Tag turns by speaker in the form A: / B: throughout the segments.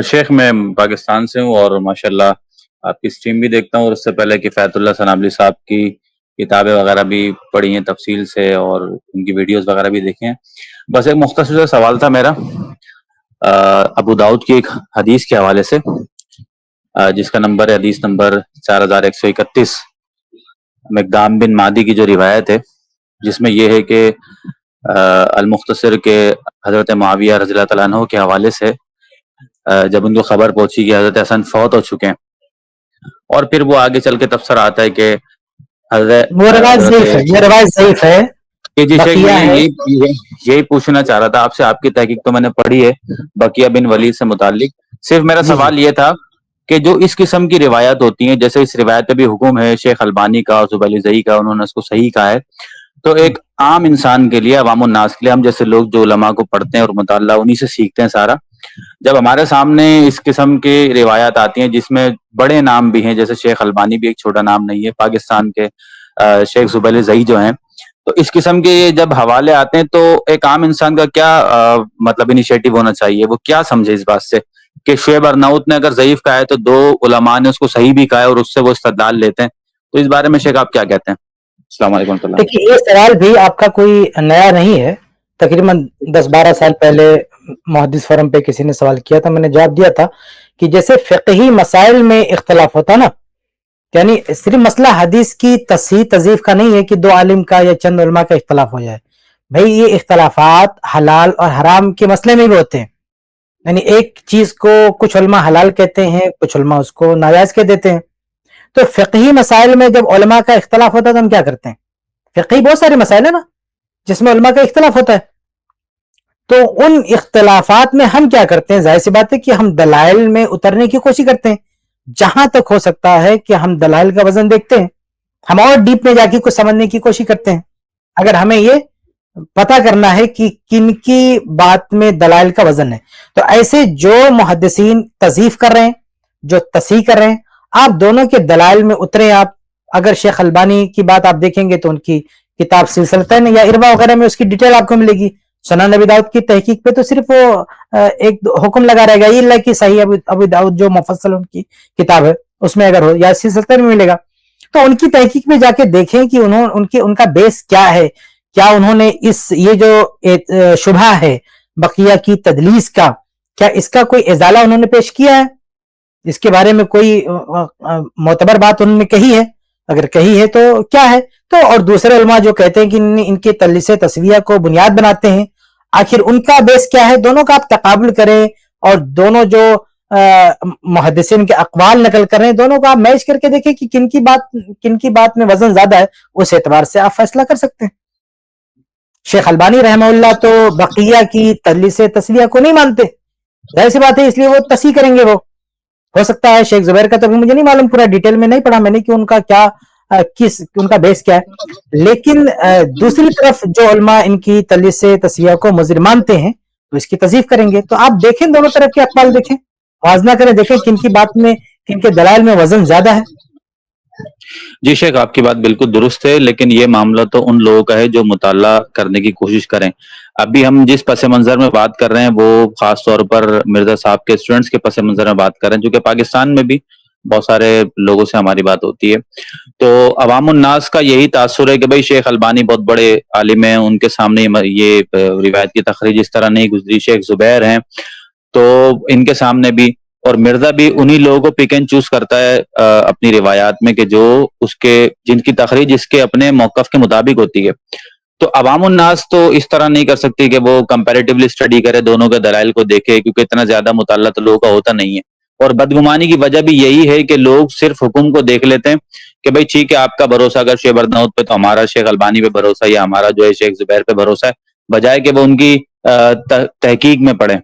A: شیخ میں پاکستان سے ہوں اور ماشاءاللہ آپ کی اسٹریم بھی دیکھتا ہوں، اور اس سے پہلے کفایت اللہ ثنابلی صاحب کی کتابیں وغیرہ بھی پڑھی ہیں تفصیل سے، اور ان کی ویڈیوز وغیرہ بھی دیکھے ہیں۔ بس ایک مختصر سا سوال تھا میرا ابو داؤد کی ایک حدیث کے حوالے سے، جس کا نمبر ہے حدیث نمبر 4131، مقدام بن مادی کی جو روایت ہے، جس میں یہ ہے کہ المختصر کے حضرت معاویہ رضی اللہ تعالیٰ عنہ کے حوالے سے جب ان کو خبر پہنچی کہ حضرت حسن فوت ہو چکے ہیں، اور پھر وہ آگے چل کے تفسیر آتا ہے کہ
B: وہ روایت ضعیف ہے، یہ روایت ضعیف ہے،
A: جی شیخ
B: بقیہ
A: میں
B: ہے۔
A: یہی پوچھنا چاہ رہا تھا آپ سے، آپ کی تحقیق تو میں نے پڑھی ہے بقیہ بن ولید سے متعلق، صرف میرا
B: جی
A: سوال یہ تھا کہ جو اس قسم کی روایات ہوتی ہیں، جیسے اس روایت پہ بھی حکم ہے شیخ البانی کا اور زبیلی زئی کا، انہوں نے اس کو صحیح کہا ہے، تو ایک عام انسان کے لیے، عوام الناس کے لیے، ہم جیسے لوگ جو علماء کو پڑھتے ہیں اور مطالعہ انہی سے سیکھتے ہیں سارا، جب ہمارے سامنے اس قسم کی روایات آتی ہیں جس میں بڑے نام بھی ہیں، جیسے شیخ البانی بھی ایک چھوٹا نام نہیں ہے، پاکستان کے شیخ زبیلی زئی جو ہیں، تو اس قسم کے جب حوالے آتے ہیں تو ایک عام انسان کا کیا مطلب انیشیٹو ہونا چاہیے، وہ کیا سمجھے اس بات سے کہ شعیب ارناؤت نے اگر ضعیف کہا ہے تو دو علماء نے اس کو صحیح بھی کہا ہے اور اس سے وہ استدلال لیتے ہیں، تو اس بارے میں شیخ آپ کیا کہتے ہیں؟ السلام علیکم ورحمۃ اللہ۔
B: دیکھیے، یہ سوال بھی آپ کا کوئی نیا نہیں ہے، تقریباً 10-12 سال پہلے محدث فورم پہ کسی نے سوال کیا تھا، میں نے جواب دیا تھا کہ جیسے فقہی مسائل میں اختلاف ہوتا نا، یعنی صرف مسئلہ حدیث کی تصحیح تضعیف کا نہیں ہے کہ دو عالم کا یا چند علماء کا اختلاف ہو جائے، بھئی یہ اختلافات حلال اور حرام کے مسئلے میں بھی ہوتے ہیں، یعنی ایک چیز کو کچھ علماء حلال کہتے ہیں، کچھ علماء اس کو ناجائز کہہ دیتے ہیں، تو فقہی مسائل میں جب علماء کا اختلاف ہوتا ہے تو ہم کیا کرتے ہیں؟ فقہی بہت سارے مسائل ہیں نا جس میں علماء کا اختلاف ہوتا ہے، تو ان اختلافات میں ہم کیا کرتے ہیں؟ ظاہر سی بات ہے کہ ہم دلائل میں اترنے کی کوشش کرتے ہیں، جہاں تک ہو سکتا ہے کہ ہم دلائل کا وزن دیکھتے ہیں، ہم اور ڈیپ میں جا کے کچھ سمجھنے کی کوشش کرتے ہیں، اگر ہمیں یہ پتہ کرنا ہے کہ کن کی بات میں دلائل کا وزن ہے، تو ایسے جو محدثین تضعیف کر رہے ہیں، جو تصحیح کر رہے ہیں، آپ دونوں کے دلائل میں اتریں۔ آپ اگر شیخ البانی کی بات آپ دیکھیں گے تو ان کی کتاب سلسلتین یا اربا وغیرہ میں اس کی ڈیٹیل آپ کو ملے گی، سنن ابی داؤد کی تحقیق پہ تو صرف وہ ایک حکم لگا رہے گا، یہ اللہ کی صحیح ابی داؤد جو مفصل ان کی کتاب ہے اس میں اگر ہو، یا سلسلتین میں ملے گا، تو ان کی تحقیق میں جا کے دیکھیں کہ ان کا بیس کیا ہے، کیا انہوں نے یہ جو شبہ ہے بقیہ کی تدلیس کا، کیا اس کا کوئی ازالہ انہوں نے پیش کیا ہے، اس کے بارے میں کوئی معتبر بات انہوں نے کہی ہے، اگر کہی ہے تو کیا ہے، تو اور دوسرے علماء جو کہتے ہیں کہ ان کے تدلیس تسویہ کو بنیاد بناتے ہیں، آخر ان کا بیس کیا ہے، دونوں کا آپ تقابل کریں، اور دونوں جو محدثین کے اقوال نقل کر رہے ہیں دونوں کو آپ میچ کر کے دیکھیں کہ کن کی بات میں وزن زیادہ ہے، اس اعتبار سے آپ فیصلہ کر سکتے ہیں۔ شیخ البانی رحمہ اللہ تو بقیہ کی تدلیس تسویہ کو نہیں مانتے، ظاہر سی بات ہے، اس لیے وہ تصحیح کریں گے، وہ ہو سکتا ہے شیخ زبیر کا تو مجھے نہیں معلوم، پورا ڈیٹیل میں نہیں پڑھا میں نے کہ ان کا کیا ان کا بیس کیا ہے، لیکن دوسری طرف جو علماء ان کی تدلیس تسویہ کو مضر مانتے ہیں تو اس کی تضعیف کریں گے، تو آپ دیکھیں دونوں طرف کے اقوال دیکھیں، موازنہ کریں، دیکھیں کن کی بات میں، کن کے دلائل میں وزن زیادہ ہے۔
A: جی شیخ آپ کی بات بالکل درست ہے، لیکن یہ معاملہ تو ان لوگوں کا ہے جو مطالعہ کرنے کی کوشش کریں۔ ابھی ہم جس پس منظر میں بات کر رہے ہیں وہ خاص طور پر مرزا صاحب کے اسٹوڈنٹس کے پس منظر میں بات کر رہے ہیں، جو کہ پاکستان میں بھی بہت سارے لوگوں سے ہماری بات ہوتی ہے، تو عوام الناس کا یہی تاثر ہے کہ بھئی شیخ البانی بہت بڑے عالم ہیں، ان کے سامنے یہ روایت کی تخریج اس طرح نہیں گزری، شیخ زبیر ہیں تو ان کے سامنے بھی، اور مرزا بھی انہی لوگوں کو پک اینڈ چوز کرتا ہے اپنی روایات میں کہ جو اس کے جن کی تخریج اس کے اپنے موقف کے مطابق ہوتی ہے، تو عوام الناس تو اس طرح نہیں کر سکتی کہ وہ کمپیریٹیولی اسٹڈی کرے، دونوں کے دلائل کو دیکھے، کیونکہ اتنا زیادہ مطالعہ تو لوگوں کا ہوتا نہیں ہے، اور بدگمانی کی وجہ بھی یہی ہے کہ لوگ صرف حکم کو دیکھ لیتے ہیں کہ بھئی ٹھیک ہے آپ کا بھروسہ اگر شیخ ارناؤت پہ تو ہمارا شیخ البانی پہ بھروسہ، یا ہمارا جو ہے شیخ زبیر پہ بھروسہ ہے، بجائے کہ وہ ان کی تحقیق میں پڑھیں۔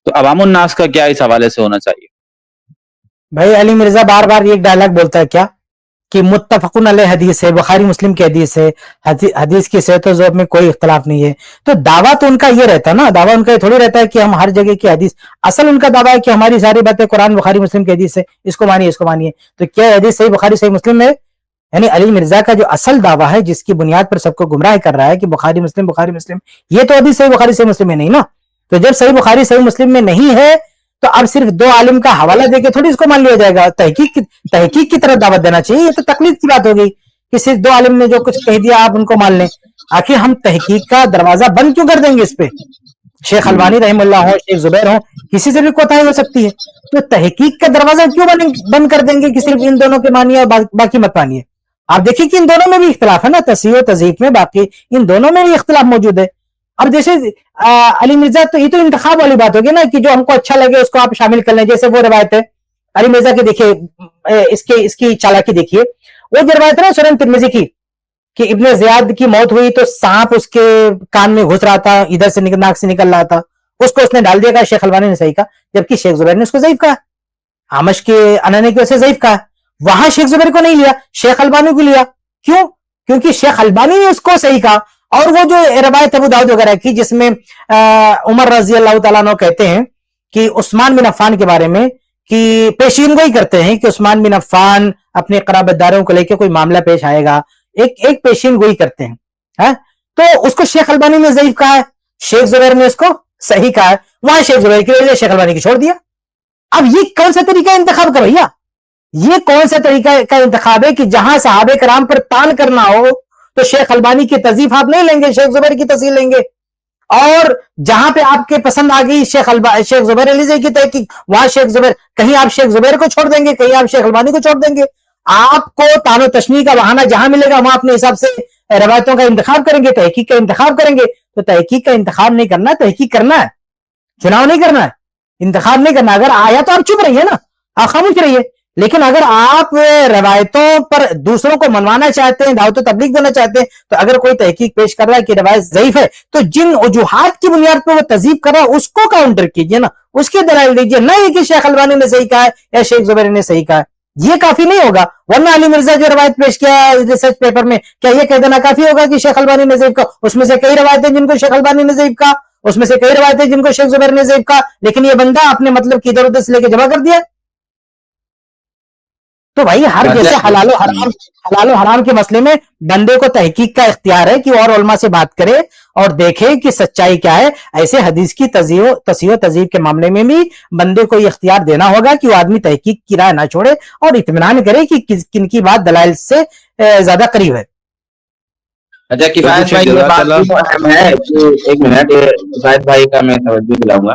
A: تو عوام الناس کا کیا اس حوالے سے ہونا چاہیے؟
B: بھائی علی مرزا بار بار ایک ڈائلاگ بولتا ہے کیا کہ متفقن علیہ حدیث ہے، بخاری مسلم کی حدیث ہے، حدیث کی صحت و ضعف میں کوئی اختلاف نہیں ہے، تو دعویٰ تو ان کا یہ رہتا ہے نا، دعویٰ ان کا یہ تھوڑی رہتا ہے کہ ہم ہر جگہ کی حدیث، اصل ان کا دعویٰ ہے کہ ہماری ساری باتیں قرآن بخاری مسلم کی حدیث ہے، اس کو مانیے، اس کو مانیے، تو کیا حدیث صحیح بخاری صحیح مسلم میں؟ یعنی علی مرزا کا جو اصل دعویٰ ہے جس کی بنیاد پر سب کو گمراہ کر رہا ہے کہ بخاری مسلم، یہ تو حدیث صحیح بخاری صحیح مسلم میں نہیں نا، تو جب صحیح بخاری صحیح مسلم میں نہیں ہے تو اب صرف دو عالم کا حوالہ دے کے تھوڑی اس کو مان لیا جائے گا. تحقیق کی طرف دعوت دینا چاہیے. یہ تو تقلید کی بات ہو گئی کہ صرف دو عالم نے جو کچھ کہہ دیا آپ ان کو مان لیں. آخر ہم تحقیق کا دروازہ بند کیوں کر دیں گے اس پہ؟ شیخ البانی رحم اللہ ہوں، شیخ زبیر ہوں، کسی سے بھی کوتاہی ہو سکتی ہے. تو تحقیق کا دروازہ کیوں بند کر دیں گے کہ صرف ان دونوں کے مانیے اور باقی مت مانیے؟ آپ دیکھیں کہ ان دونوں میں بھی اختلاف ہے نا، تصحیح و تضعیف میں باقی ان دونوں میں بھی اختلاف موجود ہے. اب جیسے علی مرزا، تو یہ تو انتخاب والی بات ہوگی نا کہ جو ہم کو اچھا لگے اس کو آپ شامل کر لیں. جیسے وہ روایت ہے علی مرزا کی، دیکھیے اس کی چالاکی دیکھیے. وہ جو روایت ہے نا سنن ترمذی کی کہ ابن زیاد کی موت ہوئی تو سانپ اس کے کان میں گھس رہا تھا، ادھر سے ناک سے نکل رہا تھا، اس کو اس نے ڈال دیا. کہا شیخ البانی نے صحیح کہا، جبکہ شیخ زبیر نے اس کو ضعیف کہا. آمش کے انانے کی وجہ سے ضعیف کہا. وہاں شیخ زبیر کو نہیں لیا، شیخ البانی کو لیا. کیوں؟ کیونکہ شیخ البانی نے اس کو صحیح کہا. اور وہ جو روایت ابو داؤد وغیرہ کی جس میں عمر رضی اللہ تعالیٰ عنہ کہتے ہیں کہ عثمان بن عفان کے بارے میں کہ پیشین گوئی کرتے ہیں کہ عثمان بن عفان اپنے قرابت داروں کو لے کے کوئی معاملہ پیش آئے گا، ایک پیشین گوئی کرتے ہیں. تو اس کو شیخ البانی نے ضعیف کہا ہے، شیخ زبیر نے اس کو صحیح کہا ہے. وہاں شیخ زبیر کی وجہ شیخ البانی کی چھوڑ دیا. اب یہ کون سا طریقہ انتخاب کا بھیا؟ یہ کون سا طریقہ کا انتخاب ہے کہ جہاں صحابہ کرام پر تان کرنا ہو تو شیخ البانی کی تضعیف آپ نہیں لیں گے، شیخ زبیر کی تصحیح لیں گے. اور جہاں پہ آپ کے پسند آ گئی شیخ زبیر علیزی کی تحقیق، وہاں شیخ زبیر، کہیں آپ شیخ زبیر کو چھوڑ دیں گے، کہیں آپ شیخ البانی کو چھوڑ دیں گے. آپ کو تان و تشنیع کا بہانہ جہاں ملے گا وہاں اپنے حساب سے روایتوں کا انتخاب کریں گے، تحقیق کا انتخاب کریں گے. تو تحقیق کا انتخاب نہیں کرنا، تحقیق کرنا ہے، چناؤ نہیں کرنا ہے، انتخاب نہیں کرنا. اگر آیا تو آپ چپ رہیے نا، آپ خاموش رہیے. لیکن اگر آپ روایتوں پر دوسروں کو منوانا چاہتے ہیں، دعوت و تبلیغ دینا چاہتے ہیں، تو اگر کوئی تحقیق پیش کر رہا ہے کہ روایت ضعیف ہے تو جن وجوہات کی بنیاد پر وہ تضعیف کر رہا ہے اس کو کاؤنٹر کیجئے نا، اس کے دلائل دیجئے. نہ یہ کہ شیخ البانی نے صحیح کہا ہے یا شیخ زبیر نے صحیح کہا ہے، یہ کافی نہیں ہوگا. ورنہ علی مرزا جو روایت پیش کیا ریسرچ پیپر میں، کیا یہ کہہ دینا کافی ہوگا کہ شیخ البانی نے ضعیف کہا؟ اس میں سے کئی روایتیں جن کو شیخ البانی نے ضعیف کہا، اس میں سے کئی روایتیں جن کو شیخ زبیر نے ضعیف کہا، لیکن یہ بندہ اپنے مطلب کی ادھر ادھر سے لے کے جمع کر دیا. تو بھائی ہر جیسے حلال و حرام کے مسئلے میں بندے کو تحقیق کا اختیار ہے کہ اور علماء سے بات کرے اور دیکھے کہ سچائی کیا ہے. ایسے حدیث کی تصحیح و تضعیف کے معاملے میں بھی بندے کو یہ اختیار دینا ہوگا کہ وہ آدمی تحقیق کی رائے نہ چھوڑے اور اطمینان کرے کہ کن کی بات دلائل سے زیادہ قریب ہے.
C: اچھا کفایت بھائی، یہ بات بھی تو اہم ہے، ایک منٹ کفایت بھائی کا میں توجہ دلاؤں گا.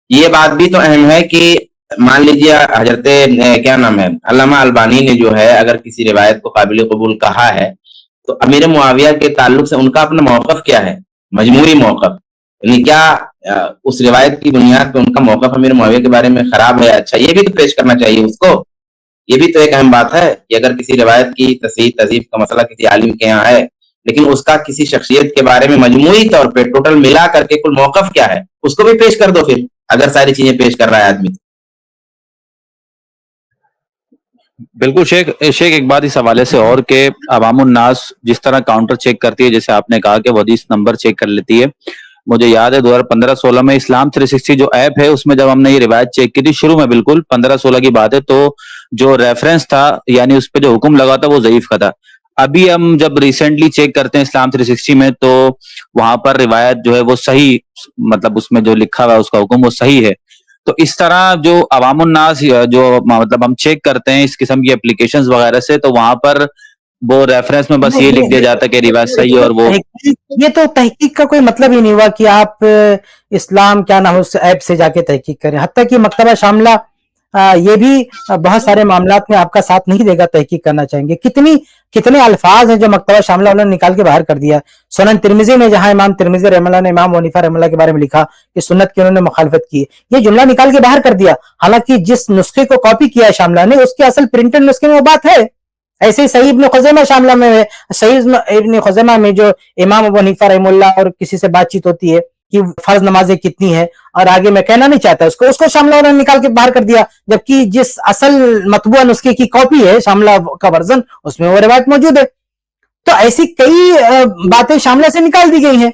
C: یہ بات بھی تو اہم ہے کہ مان لیجیے حضرت کیا نام ہے علامہ البانی نے جو ہے اگر کسی روایت کو قابل قبول کہا ہے تو امیر معاویہ کے تعلق سے ان کا اپنا موقف کیا ہے، مجموعی موقف، یعنی کیا اس روایت کی بنیاد پہ ان کا موقف امیر معاویہ کے بارے میں خراب ہے اچھا، یہ بھی تو پیش کرنا چاہیے اس کو. یہ بھی تو ایک اہم بات ہے کہ اگر کسی روایت کی تصحیح تضعیف کا مسئلہ کسی عالم کے یہاں ہے لیکن اس کا کسی شخصیت کے بارے میں مجموعی طور پہ ٹوٹل ملا کر کے کل موقف کیا ہے اس کو بھی پیش کر دو. پھر اگر ساری چیزیں پیش کر رہا ہے آدمی.
A: بالکل شیخ ایک بات اس حوالے سے اور کہ عوام الناس جس طرح کاؤنٹر چیک کرتی ہے، جیسے آپ نے کہا کہ وہ حدیث نمبر چیک کر لیتی ہے. مجھے یاد ہے 2015-16 میں اسلام 360 جو ایپ ہے اس میں جب ہم نے یہ روایت چیک کی تھی شروع میں، بالکل 15-16 کی بات ہے، تو جو ریفرنس تھا یعنی اس پہ جو حکم لگا تھا وہ ضعیف کا تھا. ابھی ہم جب ریسنٹلی چیک کرتے ہیں اسلام 360 میں تو وہاں پر روایت جو ہے وہ صحیح، مطلب اس میں جو لکھا ہوا ہے اس کا حکم وہ صحیح ہے. تو اس طرح جو عوام الناس جو مطلب ہم چیک کرتے ہیں اس قسم کی اپلیکیشنز وغیرہ سے، تو وہاں پر وہ ریفرنس میں بس یہ لکھ دیا جاتا ہے کہ روایت صحیح ہے. اور وہ
B: یہ تو تحقیق کا کوئی مطلب ہی نہیں ہوا کہ آپ اسلام کیا نام اس ایپ سے جا کے تحقیق کریں. حتیٰ کہ مکتبہ شاملہ یہ بھی بہت سارے معاملات میں آپ کا ساتھ نہیں دے گا تحقیق کرنا چاہیں گے. کتنے الفاظ ہیں جو مکتبہ شاملہ انہوں نے نکال کے باہر کر دیا. سنن ترمذی میں جہاں امام ترمذی رحمہ اللہ نے امام حنیفہ رحمہ اللہ کے بارے میں لکھا کہ سنت کی انہوں نے مخالفت کی، یہ جملہ نکال کے باہر کر دیا. حالانکہ جس نسخے کو کاپی کیا ہے شاملہ نے اس کے اصل پرنٹڈ نسخے میں وہ بات ہے. ایسے ہی صحیح ابن خزیمہ شاملہ میں ہے. صحیح ابن خزیمہ میں جو امام ابو حنیفہ رحمہ اللہ اور کسی سے بات چیت ہوتی ہے کہ فرض نمازیں کتنی ہیں اور آگے میں کہنا نہیں چاہتا اس کو شاملہ انہوں نے نکال کے باہر کر دیا، جبکہ جس اصل مطبوعہ نسخے کی کاپی ہے شاملہ کا ورژن اس میں وہ روایت موجود ہے. تو ایسی کئی باتیں شاملہ سے نکال دی گئی ہیں.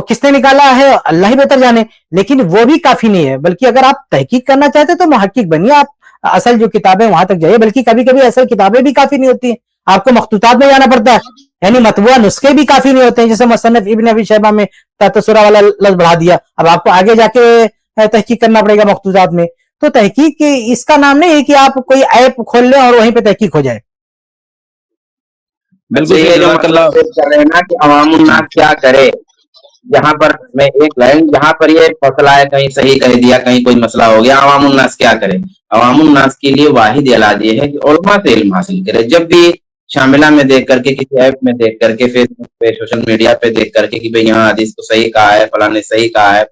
B: کس نے نکالا ہے اللہ ہی بہتر جانے، لیکن وہ بھی کافی نہیں ہے. بلکہ اگر آپ تحقیق کرنا چاہتے تو محقق بنیے، آپ اصل جو کتابیں وہاں تک جائیے. بلکہ کبھی کبھی اصل کتابیں بھی کافی نہیں ہوتی ہیں، آپ کو مخطوطات میں جانا پڑتا ہے. یعنی مطبوعہ نسخے بھی کافی نہیں ہوتے ہیں. جیسے مصنف ابن ابی شیبہ میں تسرہ والا لفظ بڑھا دیا، اب آپ کو آگے جا کے تحقیق کرنا پڑے گا مخطوطات میں. تو تحقیق اس کا نام نہیں ہے کہ آپ کوئی ایپ کھول لیں اور وہیں پہ تحقیق ہو جائے.
C: بالکل یہ جو مطلب چل رہے ہیں نا کہ عوام الناس کیا کرے, یہاں پر میں ایک لائن جہاں پر یہ فیصلہ ہے کہیں صحیح کہہ دیا کہیں کوئی مسئلہ ہو گیا, عوام الناس کیا کرے. عوام الناس کے لیے واحد علاج یہ ہے کہ علماء سے علم حاصل کرے. جب بھی شاملہ میں دیکھ کر کے, کسی ایپ میں دیکھ کر کے, فیس بک پہ, سوشل میڈیا پہ دیکھ کر کے کہ بھئی یہاں حدیث کو صحیح کہا ہے, فلاں نے صحیح کہا ہے,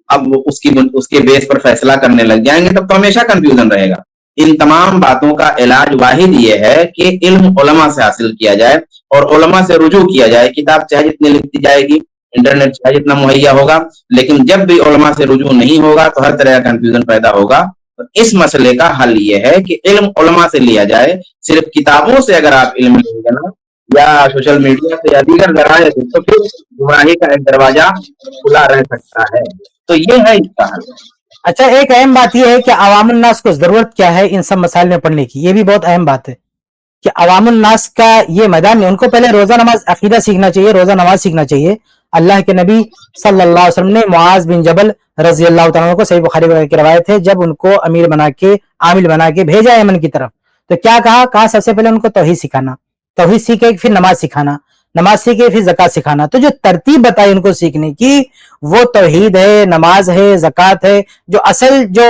C: اب اس کے بیس پر فیصلہ کرنے لگ جائیں گے تب تو ہمیشہ کنفیوژن رہے گا. ان تمام باتوں کا علاج واحد یہ ہے کہ علم علماء سے حاصل کیا جائے اور علماء سے رجوع کیا جائے. کتاب چاہے جتنی لکھتی جائے گی, انٹرنیٹ چاہے جتنا مہیا ہوگا, لیکن جب بھی علماء سے رجوع نہیں ہوگا تو ہر طرح کا کنفیوژن پیدا ہوگا. اس مسئلے کا حل یہ ہے کہ علم علماء سے لیا جائے. صرف کتابوں سے اگر آپ علم لیں گے نا, یا سوشل میڈیا سے یا دیگر ذرائع سے, تو پھر گمراہی کا ایک دروازہ کھلا رہ سکتا ہے. تو یہ ہے اس کا حل.
B: اچھا, ایک اہم بات یہ ہے کہ عوام الناس کو ضرورت کیا ہے ان سب مسائل میں پڑھنے کی. یہ بھی بہت اہم بات ہے کہ عوام الناس کا یہ میدان ہے. ان کو پہلے روزہ نماز عقیدہ سیکھنا چاہیے, روزہ نماز سیکھنا چاہیے. اللہ کے نبی صلی اللہ علیہ وسلم نے معاذ بن جبل رضی اللہ تعالیٰ عنہ کو, صحیح بخاری کی روایت ہے, جب ان کو امیر بنا کے, عامل بنا کے بھیجا یمن کی طرف, تو کیا کہا سب سے پہلے ان کو توحید سکھانا, توحید سیکھے پھر نماز سکھانا, نماز سیکھے پھر زکات سکھانا. تو جو ترتیب بتائی ان کو سیکھنے کی وہ توحید ہے, نماز ہے, زکات ہے, جو اصل جو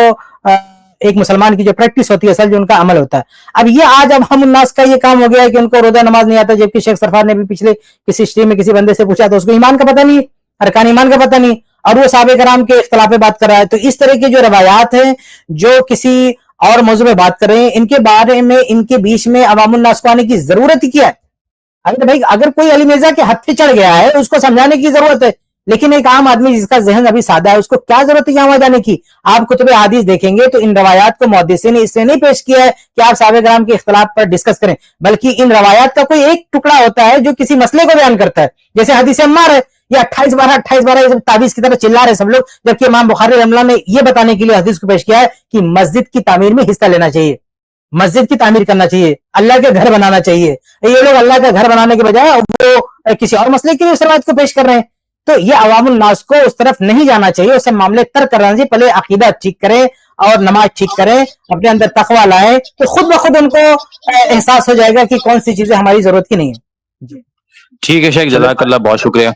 B: ایک مسلمان کی جو پریکٹس ہوتی ہے, اصل جو ان کا عمل ہوتا ہے. اب یہ آج عوام الناس کا یہ کام ہو گیا ہے کہ ان کو روزہ نماز نہیں آتا, جبکہ شیخ سرفار نے بھی پچھلے کسی اسٹریم میں کسی بندے سے پوچھا تو اس کو ایمان کا پتہ نہیں, ارکان ایمان کا پتہ نہیں, اور وہ صحابہ کرام کے اختلاف پہ بات کر رہا ہے. تو اس طرح کی جو روایات ہیں جو کسی اور موضوع میں بات کر رہے ہیں, ان کے بارے میں ان کے بیچ میں عوام الناس کو آنے کی ضرورت ہی کیا ہے؟ اگر کوئی علی مرزا کے ہتھ پہ چڑھ گیا ہے اس کو سمجھانے کی ضرورت ہے, لیکن ایک عام آدمی جس کا ذہن ابھی سادہ ہے اس کو کیا ضرورت ہے یہاں وہاں جانے کی؟ آپ کتب حدیث دیکھیں گے تو ان روایات کو محدثین نے اس لیے نہیں پیش کیا ہے کہ آپ صحابہ کرام کے اختلاف پر ڈسکس کریں, بلکہ ان روایات کا کوئی ایک ٹکڑا ہوتا ہے جو کسی مسئلے کو بیان کرتا ہے. جیسے حدیث عمار ہے, یہ 28/12 یہ تعویذ کی طرح چلا رہے سب لوگ, جبکہ امام بخاری رحمہ اللہ نے یہ بتانے کے لیے حدیث کو پیش کیا ہے کہ مسجد کی تعمیر میں حصہ لینا چاہیے, مسجد کی تعمیر کرنا چاہیے, اللہ کے گھر بنانا چاہیے. یہ لوگ اللہ کا گھر بنانے کے بجائے وہ کسی اور مسئلے کے لیے اس روایت کو پیش کر رہے ہیں. تو یہ عوام الناس کو اس طرف نہیں جانا چاہیے, اسے معاملے ترک کرنا چاہیے. پہلے عقیدہ ٹھیک کریں اور نماز ٹھیک کریں, اپنے اندر تقویٰ لائیں, تو خود بخود ان کو احساس ہو جائے گا کہ کون سی چیزیں ہماری ضرورت کی نہیں ہے.
A: ٹھیک ہے شیخ, جزاک اللہ, بہت شکریہ.